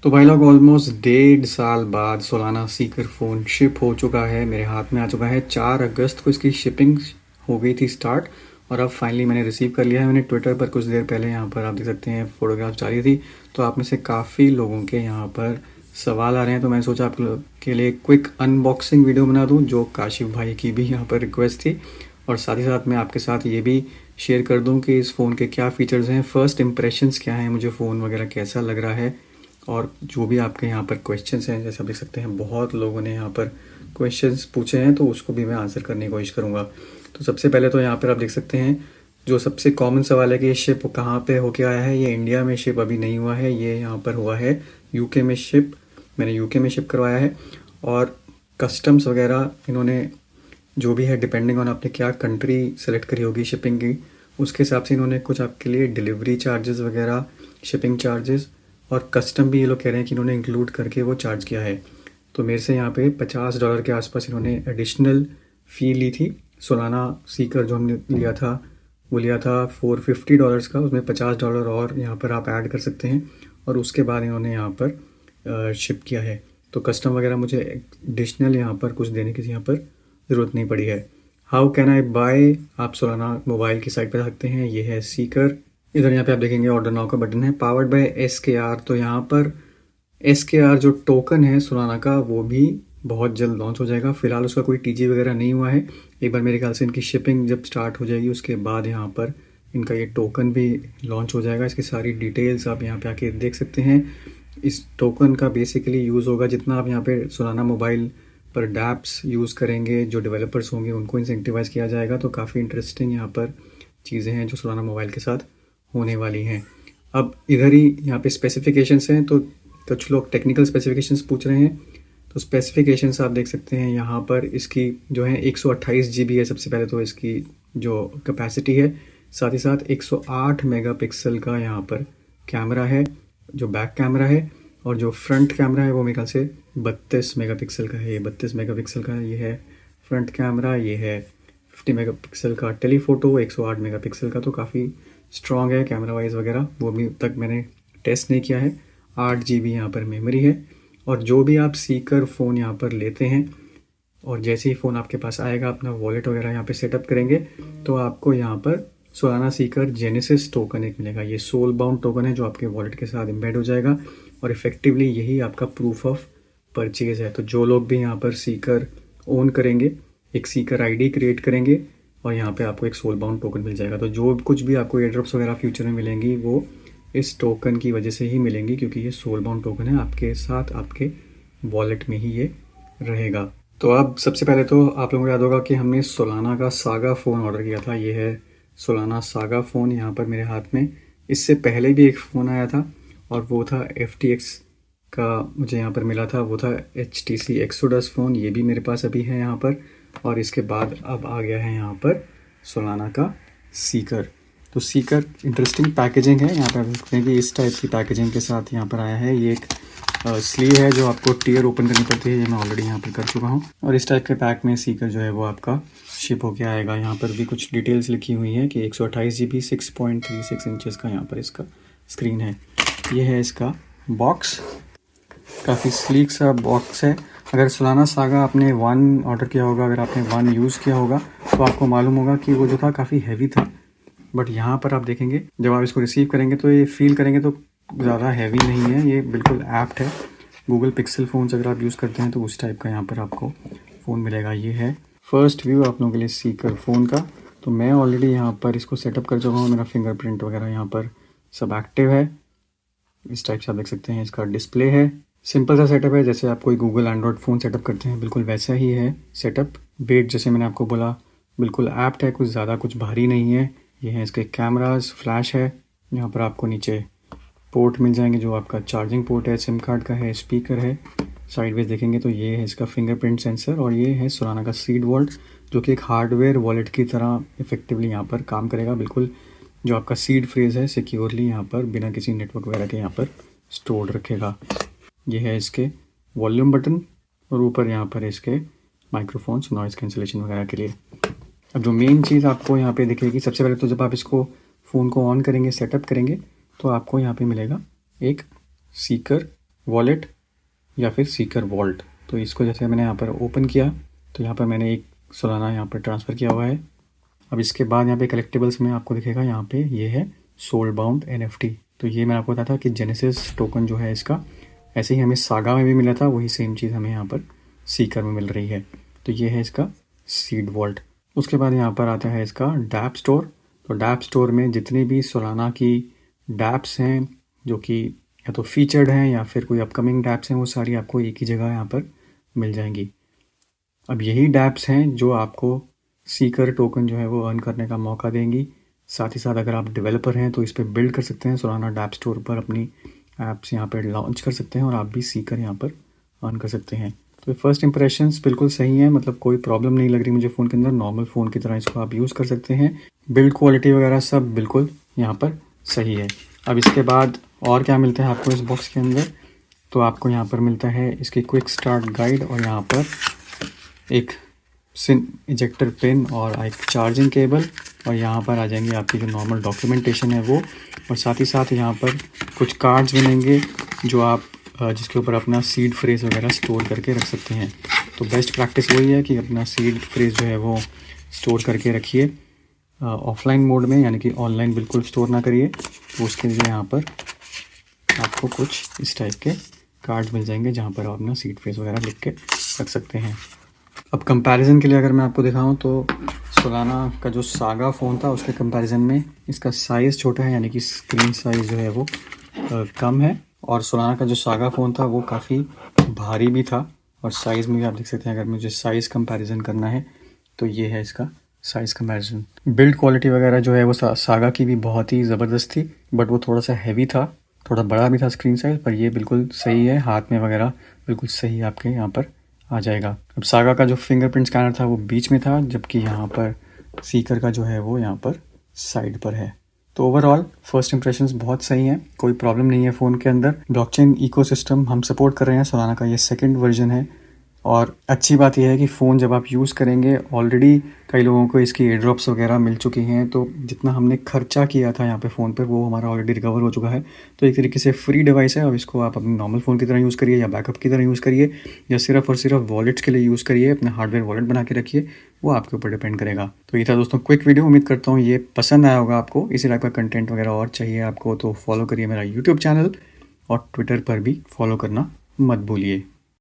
तो भाई लोग ऑलमोस्ट 1.5 साल बाद सोलाना सीकर फ़ोन शिप हो चुका है, मेरे हाथ में आ चुका है। 4 अगस्त को इसकी शिपिंग हो गई थी स्टार्ट और अब फाइनली मैंने रिसीव कर लिया है। मैंने ट्विटर पर कुछ देर पहले यहाँ पर आप देख सकते हैं फ़ोटोग्राफ डाली थी, तो आप में से काफ़ी लोगों के यहाँ पर सवाल आ रहे हैं, तो मैंने सोचा आप लोग के लिए क्विक अनबॉक्सिंग वीडियो बना दूँ, जो काशिफ भाई की भी यहाँ पर रिक्वेस्ट थी। और साथ ही साथ मैं आपके साथ ये भी शेयर कर दूँ कि इस फ़ोन के क्या फ़ीचर्स हैं, फ़र्स्ट इंप्रेशंस क्या हैं, मुझे फ़ोन वगैरह कैसा लग रहा है। और जो भी आपके यहाँ पर क्वेश्चंस हैं, जैसे आप देख सकते हैं बहुत लोगों ने यहाँ पर क्वेश्चंस पूछे हैं, तो उसको भी मैं आंसर करने की कोशिश करूँगा। तो सबसे पहले तो यहाँ पर आप देख सकते हैं जो सबसे कॉमन सवाल है कि ये शिप कहाँ पे होके आया है। ये इंडिया में शिप अभी नहीं हुआ है, ये यहाँ पर हुआ है यूके में शिप। मैंने यूके में शिप करवाया है और कस्टम्स वगैरह इन्होंने जो भी है डिपेंडिंग ऑन आपने क्या कंट्री सेलेक्ट करी होगी शिपिंग की, उसके हिसाब से इन्होंने कुछ आपके लिए डिलीवरी चार्जेस वगैरह, शिपिंग चार्जेस और कस्टम भी ये लोग कह रहे हैं कि इन्होंने इंक्लूड करके वो चार्ज किया है। तो मेरे से यहाँ पे $50 के आसपास इन्होंने एडिशनल फ़ी ली थी। सोलाना सीकर जो हमने लिया था वो लिया था $450 का, उसमें $50 और यहाँ पर आप ऐड कर सकते हैं और उसके बाद इन्होंने यहाँ पर शिप किया है। तो कस्टम वगैरह मुझे एडिशनल यहाँ पर कुछ देने की यहाँ पर ज़रूरत नहीं पड़ी है। हाउ कैन आई बाय, आप सोलाना मोबाइल की साइट पर जा सकते हैं, ये है सीकर। इधर यहाँ पे आप देखेंगे ऑर्डर नाउ का बटन है, पावर्ड बाय SKR। तो यहाँ पर SKR जो टोकन है सोलाना का वो भी बहुत जल्द लॉन्च हो जाएगा। फिलहाल उसका कोई TG वगैरह नहीं हुआ है। एक बार मेरे ख्याल से इनकी शिपिंग जब स्टार्ट हो जाएगी उसके बाद यहाँ पर इनका ये टोकन भी लॉन्च हो जाएगा। इसकी सारी डिटेल्स आप यहाँ पे आके देख सकते हैं। इस टोकन का बेसिकली यूज़ होगा, जितना आप यहाँ पे सोलाना मोबाइल पर डैप्स यूज़ करेंगे, जो डेवलपर्स होंगे उनको इंसेंटिवाइज़ किया जाएगा। तो काफ़ी इंटरेस्टिंग यहाँ पर चीज़ें हैं जो सोलाना मोबाइल के साथ होने वाली हैं। अब इधर ही यहाँ पे स्पेसिफिकेशंस हैं, तो कुछ लोग टेक्निकल स्पेसिफिकेशंस पूछ रहे हैं। तो स्पेसिफिकेशंस आप देख सकते हैं यहाँ पर, इसकी जो है 128 GB है सबसे पहले तो इसकी जो कैपेसिटी है। साथ ही साथ 108 मेगापिक्सल का यहाँ पर कैमरा है जो बैक कैमरा है, और जो फ्रंट कैमरा है वो मेरे ख्याल से 32 मेगापिक्सल का है। ये 32 मेगापिक्सल का ये है फ्रंट कैमरा। ये है 50 मेगापिक्सल का टेलीफोटो, 108 मेगापिक्सल का। तो काफ़ी स्ट्रॉन्ग है कैमरा वाइज वगैरह, वो अभी तक मैंने टेस्ट नहीं किया है। 8 GB यहाँ पर मेमोरी है। और जो भी आप सीकर फ़ोन यहाँ पर लेते हैं और जैसे ही फ़ोन आपके पास आएगा, अपना वॉलेट वगैरह यहाँ पे सेटअप करेंगे, तो आपको यहाँ पर सोलाना सीकर जेनेसिस टोकन एक मिलेगा। ये सोल बाउंड टोकन है जो आपके वॉलेट के साथ एम्बेड हो जाएगा और इफ़ेक्टिवली यही आपका प्रूफ ऑफ परचेज़ है। तो जो लोग भी यहाँ पर सीकर ओन करेंगे, एक सीकर ID क्रिएट करेंगे और यहाँ पे आपको एक सोल बाउंड टोकन मिल जाएगा। तो जो कुछ भी आपको एयरड्रॉप्स वगैरह फ्यूचर में मिलेंगी वो इस टोकन की वजह से ही मिलेंगी, क्योंकि ये सोल बाउंड टोकन है, आपके साथ आपके वॉलेट में ही ये रहेगा। तो अब सबसे पहले तो आप लोगों को याद होगा कि हमने सोलाना का सागा फ़ोन ऑर्डर किया था। ये है सोलाना सागा फ़ोन यहाँ पर मेरे हाथ में। इससे पहले भी एक फ़ोन आया था और वो था FTX का मुझे यहाँ पर मिला था, वो था HTC Exodus फ़ोन। ये भी मेरे पास अभी है यहाँ पर। और इसके बाद अब आ गया है यहाँ पर सोलाना का सीकर। तो सीकर इंटरेस्टिंग पैकेजिंग है, यहाँ पर देख सकते हैं कि इस टाइप की पैकेजिंग के साथ यहाँ पर आया है। ये एक स्लीव है जो आपको टीयर ओपन करनी पड़ती है, ये मैं ऑलरेडी यहाँ पर कर चुका हूँ। और इस टाइप के पैक में सीकर जो है वो आपका शिप होके आएगा। यहाँ पर भी कुछ डिटेल्स लिखी हुई हैं कि 128 GB 6.36 इंचज़ का यहाँ पर इसका स्क्रीन है। ये है इसका बॉक्स, काफ़ी स्लीक सा बॉक्स है। अगर सोलाना सागा आपने 1 ऑर्डर किया होगा, अगर आपने 1 यूज़ किया होगा, तो आपको मालूम होगा कि वो जो था काफ़ी हैवी था। बट यहाँ पर आप देखेंगे जब आप इसको रिसीव करेंगे तो ये फील करेंगे तो ज़्यादा हैवी नहीं है, ये बिल्कुल ऐप्ट है। गूगल पिक्सल फ़ोन्स अगर आप यूज़ करते हैं तो उस टाइप का यहाँ पर आपको फ़ोन मिलेगा। ये है फर्स्ट व्यू आप लोगों के लिए सीकर फ़ोन का। तो मैं ऑलरेडी यहाँ पर इसको सेटअप कर चुका हूँ, मेरा फिंगरप्रिंट वगैरह यहाँ पर सब एक्टिव है। इस टाइप से आप देख सकते हैं इसका डिस्प्ले है। सिंपल सा सेटअप है, जैसे आप कोई गूगल एंड्रॉयड फ़ोन सेटअप करते हैं बिल्कुल वैसा ही है सेटअप। वेट जैसे मैंने आपको बोला बिल्कुल ऐप्ट है, कुछ ज़्यादा कुछ भारी नहीं है। ये है इसके कैमरास, फ्लैश है। यहाँ पर आपको नीचे पोर्ट मिल जाएंगे, जो आपका चार्जिंग पोर्ट है, सिम कार्ड का है, स्पीकर है। साइडवेज देखेंगे तो ये है इसका फिंगरप्रिंट सेंसर। और ये है सोलाना का सीड वॉल्ट, जो कि एक हार्डवेयर वॉलेट की तरह इफेक्टिवली यहाँ पर काम करेगा। बिल्कुल जो आपका सीड फ्रेज है सिक्योरली यहाँ पर बिना किसी नेटवर्क वगैरह के यहाँ पर स्टोर्ड रखेगा। ये है इसके वॉल्यूम बटन और ऊपर यहाँ पर इसके माइक्रोफोन्स नॉइज़ कैंसलेशन वगैरह के लिए। अब जो मेन चीज़ आपको यहाँ पे दिखेगी, सबसे पहले तो जब आप इसको फ़ोन को ऑन करेंगे, सेटअप करेंगे, तो आपको यहाँ पे मिलेगा एक सीकर वॉलेट या फिर सीकर वॉल्ट। तो इसको जैसे मैंने यहाँ पर ओपन किया तो यहाँ पर मैंने एक सोलाना यहाँ पर ट्रांसफ़र किया हुआ है। अब इसके बाद यहाँ पे कलेक्टिबल्स में आपको दिखेगा यहाँ पे ये है सोल बाउंड NFT। तो ये मैंने आपको बताया था कि जेनेसिस टोकन जो है इसका ऐसे ही हमें सागा में भी मिला था, वही सेम चीज़ हमें यहाँ पर सीकर में मिल रही है। तो ये है इसका सीड वॉल्ट। उसके बाद यहाँ पर आता है इसका डैप स्टोर। तो डैप स्टोर में जितनी भी सोलाना की डैप्स हैं जो कि या तो फीचर्ड हैं या फिर कोई अपकमिंग डैप्स हैं, वो सारी आपको एक ही जगह यहाँ पर मिल जाएंगी। अब यही डैप्स हैं जो आपको सीकर टोकन जो है वो अर्न करने का मौका देंगी। साथ ही साथ अगर आप डेवलपर हैं तो इस पर बिल्ड कर सकते हैं, सोलाना डैप स्टोर पर अपनी ऐप्स यहाँ पर लॉन्च कर सकते हैं और आप भी सीकर यहाँ पर अर्न कर सकते हैं। तो फर्स्ट इंप्रेशंस बिल्कुल सही है, मतलब कोई प्रॉब्लम नहीं लग रही मुझे फ़ोन के अंदर। नॉर्मल फ़ोन की तरह इसको आप यूज़ कर सकते हैं। बिल्ड क्वालिटी वगैरह सब बिल्कुल यहाँ पर सही है। अब इसके बाद और क्या मिलता है आपको इस बॉक्स के अंदर, तो आपको यहाँ पर मिलता है इसकी क्विक स्टार्ट गाइड और यहाँ पर एक सिम इजेक्टर पिन और एक चार्जिंग केबल, और यहाँ पर आ जाएंगे आपकी जो नॉर्मल डॉक्यूमेंटेशन है वो, और साथ ही साथ यहाँ पर कुछ कार्ड्स बनेंगे जो आप जिसके ऊपर अपना सीड फ्रेज़ वगैरह स्टोर करके रख सकते हैं। तो बेस्ट प्रैक्टिस वही है कि अपना सीड फ्रेज़ जो है वो स्टोर करके रखिए ऑफलाइन मोड में, यानी कि ऑनलाइन बिल्कुल स्टोर ना करिए। तो उसके लिए यहाँ पर आपको कुछ इस टाइप के कार्ड्स मिल जाएंगे जहाँ पर आप अपना सीड फ्रेज़ वगैरह लिख के रख सकते हैं। अब कंपैरिजन के लिए अगर मैं आपको दिखाऊं तो सोलाना का जो सागा फ़ोन था उसके कंपैरिजन में इसका साइज़ छोटा है, यानी कि स्क्रीन साइज़ जो है वो कम है। और सोलाना का जो सागा फ़ोन था वो काफ़ी भारी भी था, और साइज़ में भी आप देख सकते हैं। अगर मुझे साइज़ कंपैरिजन करना है तो ये है इसका साइज़ कंपैरिजन। बिल्ड क्वालिटी वगैरह जो है वो सागा की भी बहुत ही ज़बरदस्त थी, बट वो थोड़ा सा हैवी था, थोड़ा बड़ा भी था स्क्रीन साइज़, पर ये बिल्कुल सही है, हाथ में वगैरह बिल्कुल सही आपके यहाँ पर आ जाएगा। अब सागा का जो फिंगरप्रिंट स्कैनर था वो बीच में था, जबकि यहाँ पर सीकर का जो है वो यहाँ पर साइड पर है। तो ओवरऑल फर्स्ट इंप्रेशंस बहुत सही हैं, कोई प्रॉब्लम नहीं है फ़ोन के अंदर। ब्लॉकचेन इकोसिस्टम हम सपोर्ट कर रहे हैं, सोलाना का ये सेकंड वर्जन है। और अच्छी बात यह है कि फ़ोन जब आप यूज़ करेंगे, ऑलरेडी कई लोगों को इसकी एयर ड्रॉप्स वगैरह मिल चुकी हैं, तो जितना हमने खर्चा किया था यहाँ पे फ़ोन पे वो हमारा ऑलरेडी रिकवर हो चुका है। तो एक तरीके से फ्री डिवाइस है। अब इसको आप अपने नॉर्मल फ़ोन की तरह यूज़ करिए या बैकअप की तरह यूज़ करिए, या सिर्फ और सिर्फ वॉलेट्स के लिए यूज़ करिए, अपना हार्डवेयर वॉलेट बना के रखिए, वो आपके ऊपर डिपेंड करेगा। तो ये था दोस्तों क्विक वीडियो, उम्मीद करता हूँ ये पसंद आया होगा आपको। इसी टाइप का कंटेंट वगैरह और चाहिए आपको तो फॉलो करिए मेरा यूट्यूब चैनल, और ट्विटर पर भी फॉलो करना मत भूलिए।